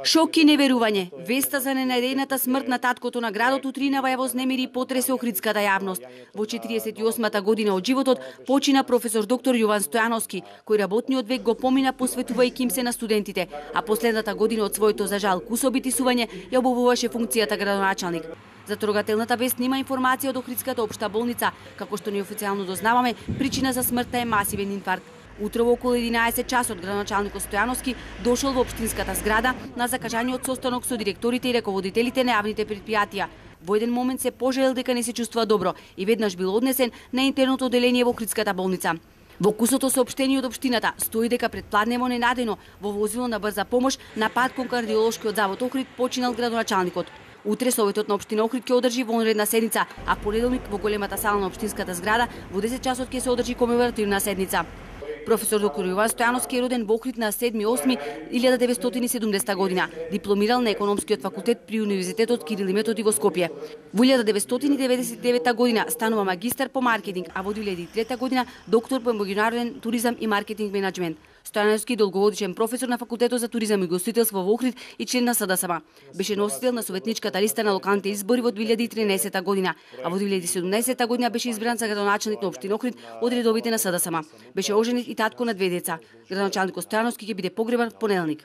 Шок и неверување. Веста за ненаредената смрт на таткото на градот утринава ја вознемири и потресе охридската јавност. Во 48-та година од животот почина професор доктор Јован Стојановски, кој работниот век го помина посветувајќи им се на студентите, а последната година од своето за жал кусобитисување ја обувуваше функцијата градоначалник. За трогателната вест нема информација од Охридската општа болница, како што неофицијално дознаваме, причина за смртта е масивен инфаркт. Утрово околу 11 часот градоначалникот Стојановски дошол во општинската зграда на закажаниот состанок со директорите и раководителите на јавните претпријатија. Во еден момент се пожелел дека не се чувствува добро и веднаш бил однесен на интерното оделение во Охридската болница. Во кусото соопштение од општината стои дека предпладнево ненадено во возило на брза помош на пат кон кардиолошкиот завод Охрид починал градоначалникот. Утре Советот на општина Охрид ќе одржи вонредна седница, а понеделник во големата сала на општинската зграда во 10 часот ќе се одржи комеморативна седница. Професор доктор Јован Стојановски е роден во Охрид на 7.8.1970 година. Дипломирал на економскиот факултет при Универзитетот Кирил и Методи во Скопје. Во 1999 година станува магистар по маркетинг, а во 2003 година доктор по меѓународен туризам и маркетинг менеджмент. Стојановски долговодичен професор на факултетот за туризам и гостителство во Охрид и член на СДСМ. Беше носител на советничката листа на локалните избори во 2013 година, а во 2017 година беше избран за градоначалник на општина Охрид од редовите на СДСМ. Беше оженет и татко на 2 деца. Градоначалникот Стојановски ќе биде погребан в понеделник.